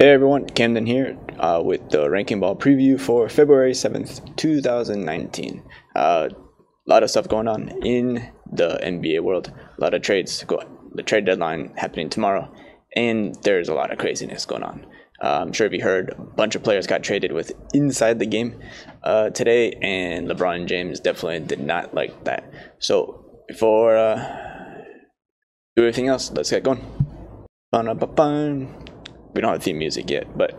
Hey everyone, Camden here with the Ranking Ball preview for February 7th, 2019. A lot of stuff going on in the NBA world. A lot of trades. The trade deadline happening tomorrow, and there's a lot of craziness going on. I'm sure if you heard, a bunch of players got traded with inside the game today, and LeBron James definitely did not like that. So before do everything else, let's get going. We don't have theme music yet, but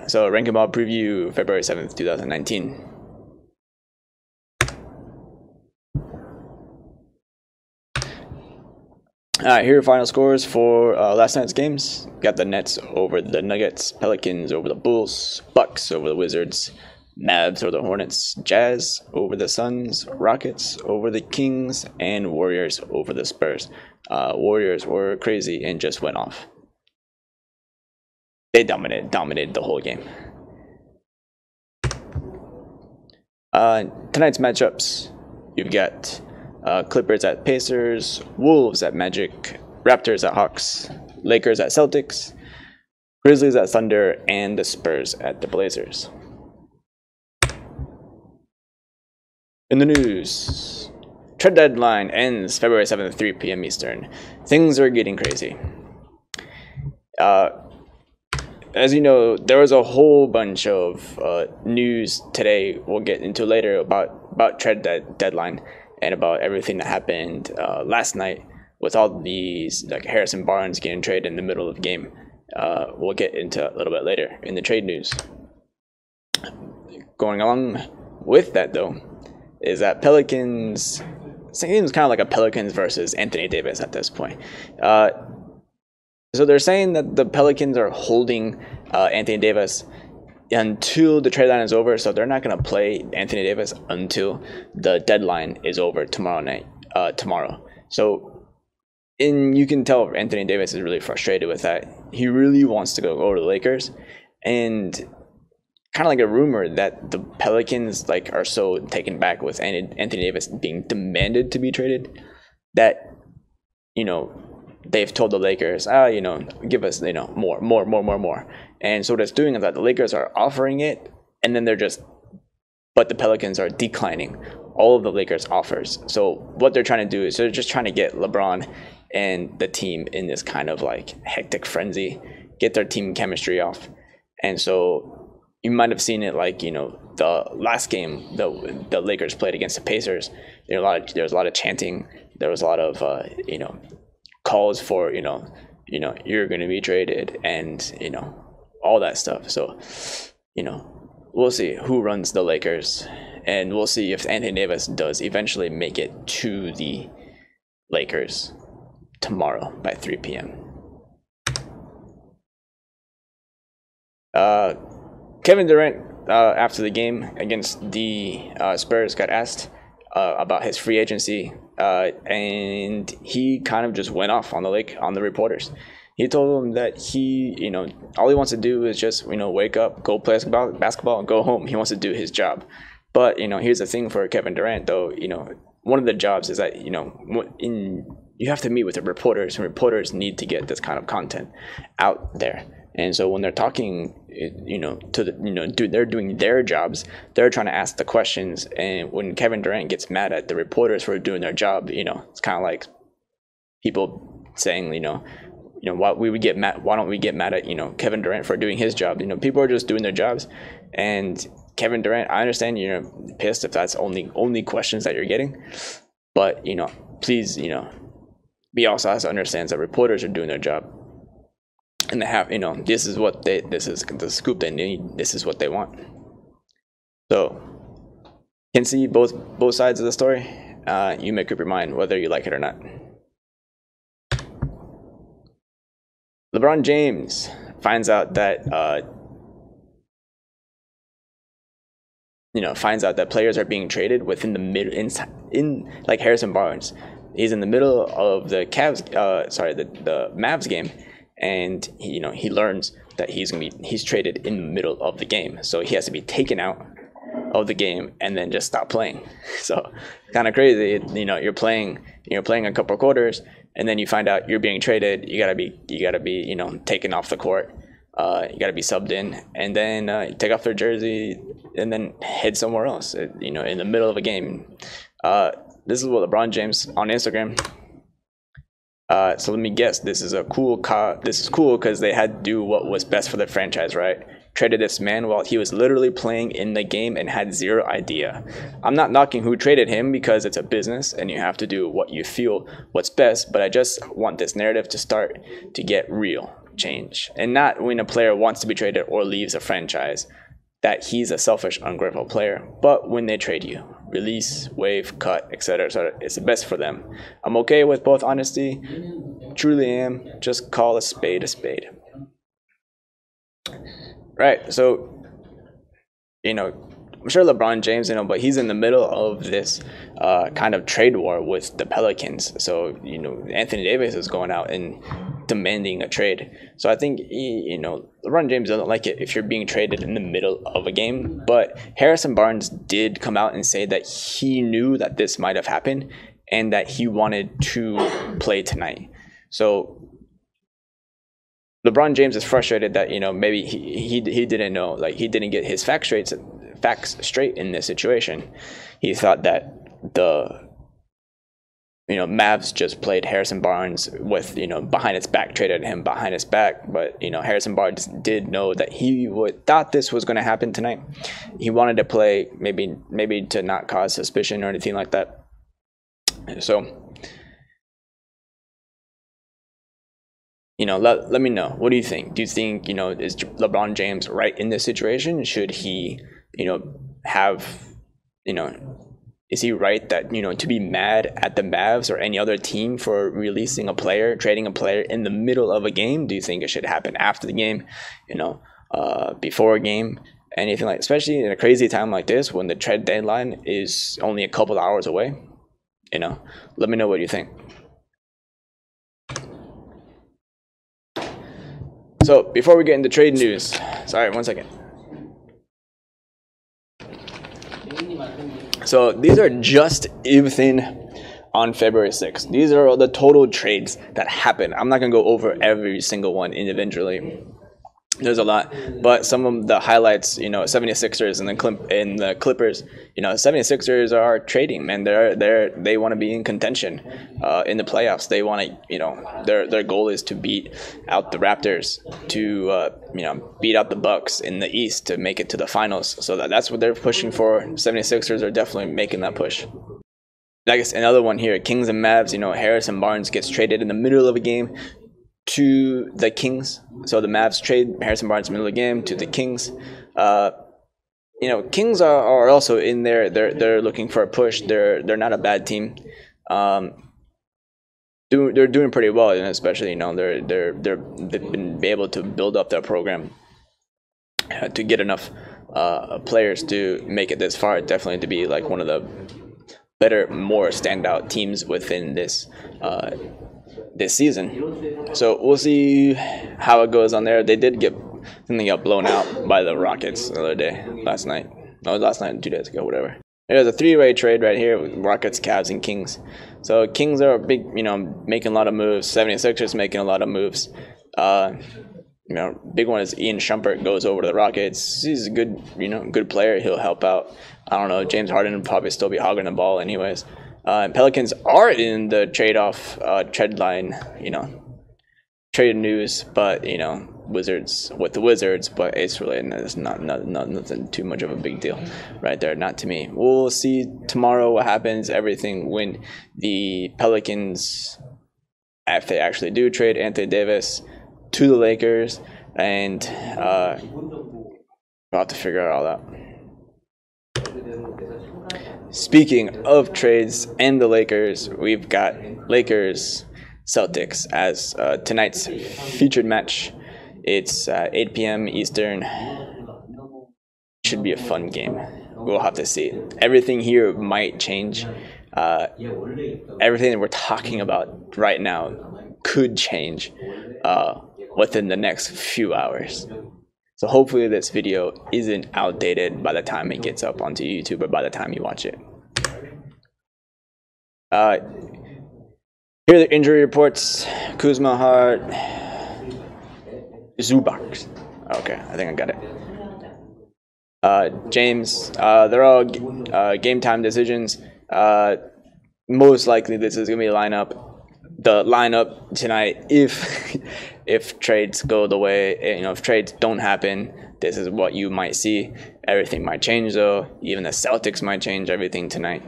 so Ranking Ball preview February 7th, 2019. Alright, here are final scores for last night's games. Got the Nets over the Nuggets, Pelicans over the Bulls, Bucks over the Wizards, Mavs over the Hornets, Jazz over the Suns, Rockets over the Kings, and Warriors over the Spurs. Warriors were crazy and just went off. They dominated the whole game. Tonight's matchups, you've got Clippers at Pacers, Wolves at Magic, Raptors at Hawks, Lakers at Celtics, Grizzlies at Thunder, and the Spurs at the Blazers. In the news, trade deadline ends February 7th at 3 p.m. Eastern. Things are getting crazy. As you know, there was a whole bunch of news today we'll get into later about trade deadline and about everything that happened last night with all these, like Harrison Barnes getting traded in the middle of the game. We'll get into a little bit later in the trade news. Going along with that, though, is that Pelicans, it seems kind of like a Pelicans versus Anthony Davis at this point. So they're saying that the Pelicans are holding Anthony Davis until the trade line is over. So they're not going to play Anthony Davis until the deadline is over tomorrow. So you can tell Anthony Davis is really frustrated with that. He really wants to go over to the Lakers, and kind of like a rumor that the Pelicans are so taken back with Anthony Davis being demanded to be traded that, they've told the Lakers, give us, more. And so what it's doing is that the Lakers are offering it, and then but the Pelicans are declining all of the Lakers' offers. So what they're trying to do is they're just trying to get LeBron and the team in this kind of hectic frenzy, get their team chemistry off. And so you might have seen it the last game the Lakers played against the Pacers. There was a lot of chanting. There was a lot of calls for you're going to be traded, and all that stuff. So we'll see who runs the Lakers, and we'll see if Anthony Davis does eventually make it to the Lakers tomorrow by 3 p.m. Kevin Durant after the game against the Spurs got asked about his free agency, and he kind of just went off on the reporters. He told them that all he wants to do is just wake up, go play basketball, and go home. He wants to do his job. But here's the thing for Kevin Durant, though. One of the jobs is that you have to meet with the reporters, and reporters need to get this kind of content out there. And so when they're talking, they're doing their jobs. They're trying to ask the questions. And when Kevin Durant gets mad at the reporters for doing their job, it's kind of like people saying, why don't we get mad at Kevin Durant for doing his job? People are just doing their jobs. And Kevin Durant, I understand you're pissed if that's only questions that you're getting, but please, be also has to understand that reporters are doing their job. And they have, this is the scoop they need. This is what they want. So, can see both sides of the story. You make up your mind whether you like it or not. LeBron James finds out that players are being traded within the in like Harrison Barnes. He's in the middle of the the Mavs game. And he learns that he's traded in the middle of the game, so he has to be taken out of the game and then just stop playing. So kind of crazy. You're playing a couple of quarters, and then you find out you're being traded. You gotta be taken off the court You got to be subbed in, and then take off their jersey and then head somewhere else. You know, in the middle of a game. This is what LeBron James on Instagram. So let me guess. This is cool because they had to do what was best for the franchise, right? Traded this man while he was literally playing in the game and had zero idea. I'm not knocking who traded him because it's a business and you have to do what you feel what's best, but I just want this narrative to start to get real change, and not when a player wants to be traded or leaves a franchise that he's a selfish, ungrateful player, but when they trade you, release, waive, cut, etc. It's the best for them. I'm okay with both honesty, truly am. Just call a spade a spade. Right, so, you know, I'm sure LeBron James, you know, but he's in the middle of this kind of trade war with the Pelicans. So, you know, Anthony Davis is going out and demanding a trade. So I think, you know, LeBron James doesn't like it if you're being traded in the middle of a game. But Harrison Barnes did come out and say that he knew that this might have happened and that he wanted to play tonight. So LeBron James is frustrated that, you know, maybe he didn't know, like he didn't get his facts straight in this situation. He thought that the, you know, Mavs just played Harrison Barnes with, you know, behind its back, traded him behind his back. But, you know, Harrison Barnes did know that he thought this was going to happen tonight. He wanted to play, maybe to not cause suspicion or anything like that. So, you know, let me know. What do you think? Do you think, you know, is LeBron James right in this situation? Should he, you know, is he right that, you know, to be mad at the Mavs or any other team for releasing a player, trading a player in the middle of a game? Do you think it should happen after the game, you know, before a game, anything like, especially in a crazy time like this when the trade deadline is only a couple hours away? You know, let me know what you think. So before we get into trade news, sorry, 1 second. So these are just within on February 6th. These are all the total trades that happened. I'm not gonna go over every single one individually. There's a lot, but some of the highlights, you know, 76ers and the Clippers, you know, 76ers are trading, man. They want to be in contention in the playoffs. They want to, you know, their goal is to beat out the Raptors, to you know, beat out the Bucks in the East to make it to the finals. So that's what they're pushing for. 76ers are definitely making that push. I guess another one here, Kings and Mavs, you know, Harrison Barnes gets traded in the middle of a game to the Kings. So the Mavs trade Harrison Barnes in the middle of the game to the Kings. You know, Kings are also in there. They're looking for a push. They're not a bad team. They're doing pretty well, and especially, you know, they've been able to build up their program to get enough players to make it this far. Definitely to be like one of the better, more standout teams within this season. So we'll see how it goes on there. They got blown out by the Rockets the other day, last night, 2 days ago, whatever. There's a three-way trade right here with Rockets, Cavs, and Kings. So Kings are big, you know, making a lot of moves. 76ers making a lot of moves. You know, big one is Ian Shumpert goes over to the Rockets. He's a good, you know, good player. He'll help out. I don't know, James Harden will probably still be hogging the ball anyways. Pelicans are in the trade line, you know, trade news, but, you know, Wizards with the Wizards, but it's really nothing too much of a big deal right there, not to me. We'll see tomorrow what happens, everything when the Pelicans, if they actually do trade Anthony Davis to the Lakers, and we'll have to figure out all that. Speaking of trades and the Lakers, we've got Lakers Celtics as tonight's featured match. It's 8 p.m. Eastern. Should be a fun game. We'll have to see. Everything here might change. Everything that we're talking about right now could change within the next few hours. So hopefully this video isn't outdated by the time it gets up onto YouTube or by the time you watch it. Here are the injury reports. Kuzma, Hart, Zubac. Okay, I think I got it. James, they're all game time decisions. Most likely this is gonna be the lineup tonight. If trades go the way, if trades don't happen, this is what you might see. Everything might change though. Even the Celtics might change everything tonight.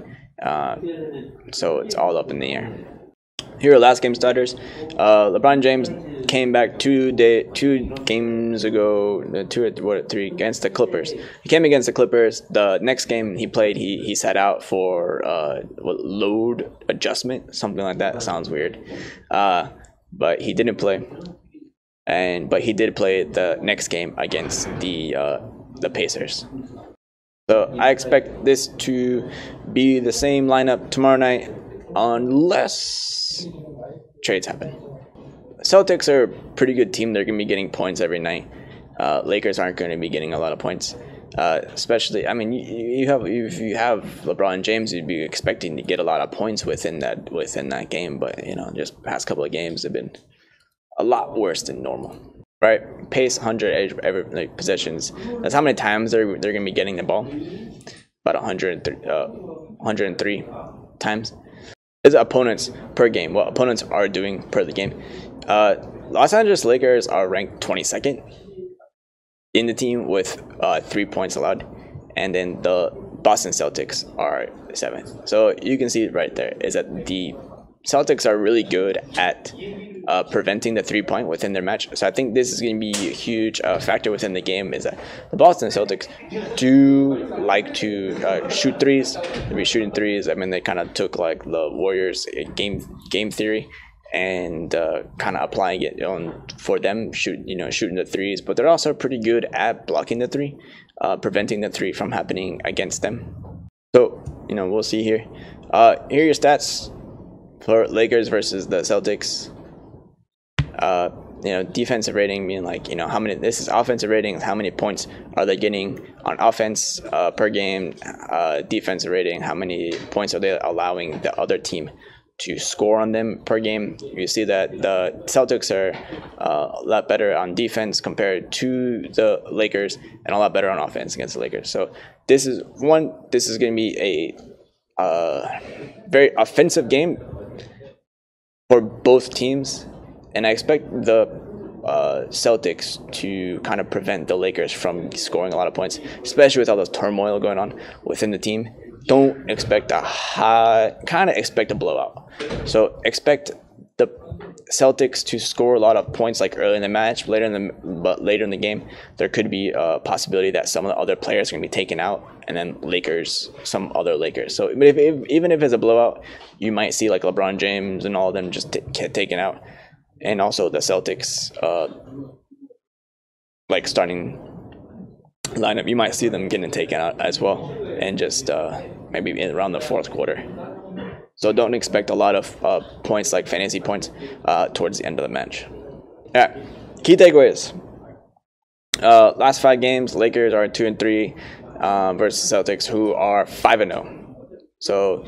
So it's all up in the air. Here are last game starters. LeBron James came back 2 games ago, 3 against the Clippers. He came against the Clippers. The next game he played, he sat out for load adjustment, something like that. Sounds weird, but he didn't play. But he did play the next game against the Pacers. So I expect this to be the same lineup tomorrow night, unless trades happen. Celtics are a pretty good team. They're going to be getting points every night. Lakers aren't going to be getting a lot of points. Especially, I mean, if you have LeBron James, you'd be expecting to get a lot of points within that game. But just past couple of games have been a lot worse than normal. Right, pace 100 every possessions. That's how many times they're going to be getting the ball. About 103 times. Is opponents per game. What opponents are doing per the game. Los Angeles Lakers are ranked 22nd in the team with 3 points allowed, and then the Boston Celtics are 7th. So you can see right there is that the Celtics are really good at preventing the 3-point within their match. So I think this is going to be a huge factor within the game, is that the Boston Celtics do like to shoot threes. They'll be shooting threes. I mean, they kind of took like the Warriors game theory and kind of applying it on for them, shooting the threes. But they're also pretty good at blocking the three, preventing the three from happening against them. So we'll see here. Here are your stats for Lakers versus the Celtics. Defensive rating, meaning how many. This is offensive ratings. How many points are they getting on offense per game? Defensive rating, how many points are they allowing the other team to score on them per game? You see that the Celtics are a lot better on defense compared to the Lakers, and a lot better on offense against the Lakers. So this is going to be a very offensive game for both teams, and I expect the Celtics to kind of prevent the Lakers from scoring a lot of points, especially with all this turmoil going on within the team. Don't expect expect a blowout. So expect the Celtics to score a lot of points like early in the match, later in the game, there could be a possibility that some of the other players are going to be taken out, and then some other Lakers. So even if it's a blowout, you might see like LeBron James and all of them just get taken out, and also the Celtics starting lineup, you might see them getting taken out as well, and just maybe around the fourth quarter. So don't expect a lot of points, like fantasy points, towards the end of the match. All right, key takeaways. Last 5 games, Lakers are 2-3 versus Celtics, who are 5-0. So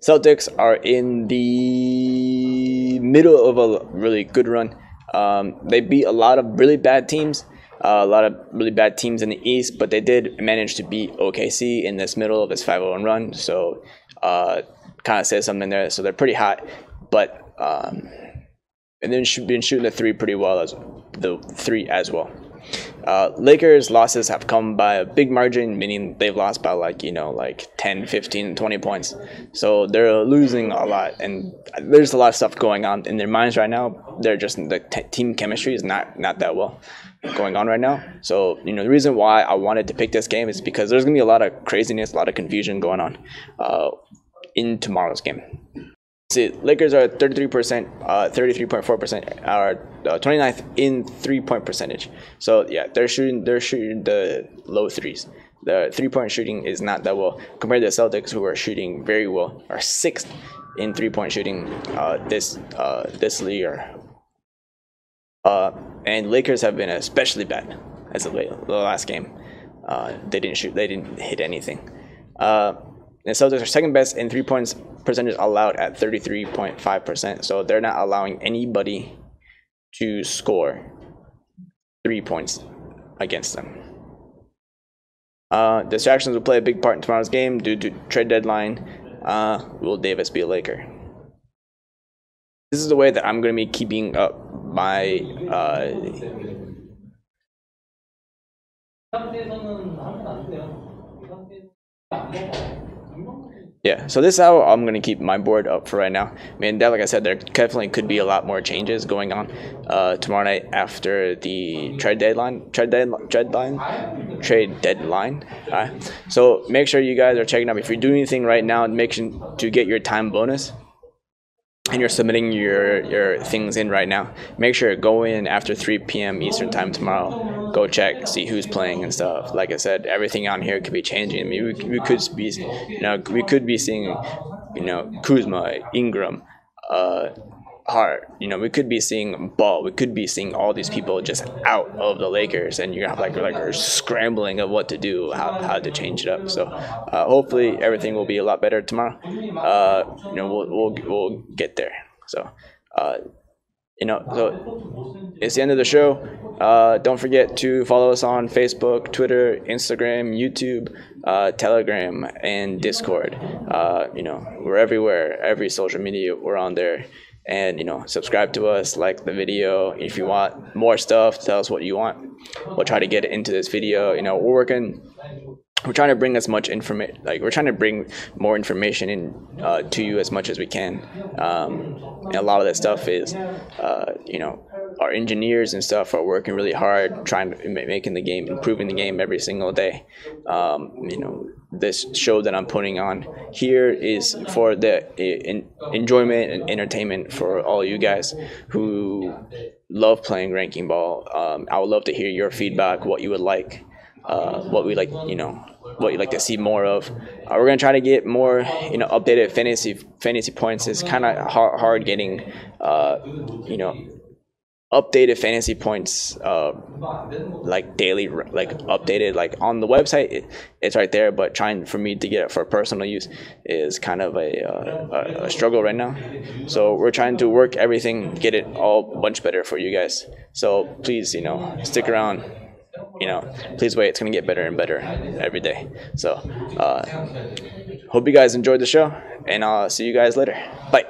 Celtics are in the middle of a really good run. They beat a lot of really bad teams. A lot of really bad teams in the East, but they did manage to beat OKC in this middle of this 5-0 run. So kind of says something there. So they're pretty hot, but and then been shooting the 3 pretty well, as the 3 as well. Lakers losses have come by a big margin, meaning they've lost by like 10, 15, 20 points. So they're losing a lot, and there's a lot of stuff going on in their minds right now. They're just the team chemistry is not that well going on right now. So the reason why I wanted to pick this game is because there's gonna be a lot of craziness, a lot of confusion going on in tomorrow's game. See, Lakers are 33%, 33.4%, are 29th in 3-point percentage. So yeah, they're shooting the low threes. The 3-point shooting is not that well compared to the Celtics, who are shooting very well, are 6th in 3-point shooting this year. And Lakers have been especially bad as of late. The last game, they didn't hit anything. The Celtics are second best in 3-point percentage allowed at 33.5%. So they're not allowing anybody to score 3 points against them. Distractions will play a big part in tomorrow's game due to trade deadline. Will Davis be a Laker? This is the way that I'm going to be keeping up my yeah, so this is how I'm going to keep my board up for right now. I mean, that, like I said, there definitely could be a lot more changes going on tomorrow night after the trade deadline. So make sure you guys are checking up. If you're doing anything right now, make sure to get your time bonus, and you're submitting your things in right now, make sure to go in after 3 p.m. Eastern time tomorrow. Go check, see who's playing and stuff. Like I said, everything on here could be changing. I mean, we could be seeing, Kuzma, Ingram, Hart. We could be seeing Ball. We could be seeing all these people just out of the Lakers, and you're like scrambling of what to do, how to change it up. So hopefully everything will be a lot better tomorrow. We'll get there. So so it's the end of the show. Don't forget to follow us on Facebook, Twitter, Instagram, YouTube, Telegram, and Discord. We're everywhere. Every social media, we're on there. And subscribe to us, like the video. If you want more stuff, tell us what you want. We'll try to get it into this video. We're trying to bring as much information, we're trying to bring more information in to you as much as we can. And a lot of that stuff is our engineers and stuff are working really hard, trying to making the game, improving the game every single day. This show that I'm putting on here is for the enjoyment and entertainment for all you guys who love playing Ranking Ball. I would love to hear your feedback, what you would like, what you'd like to see more of. We're gonna try to get more, updated fantasy points. It's kind of hard getting, updated fantasy points, daily, updated, on the website. It's right there, but trying for me to get it for personal use is kind of a struggle right now. So we're trying to work everything, get it all much better for you guys. So please, stick around. Please wait. It's gonna get better and better every day. So hope you guys enjoyed the show, and I'll see you guys later. Bye.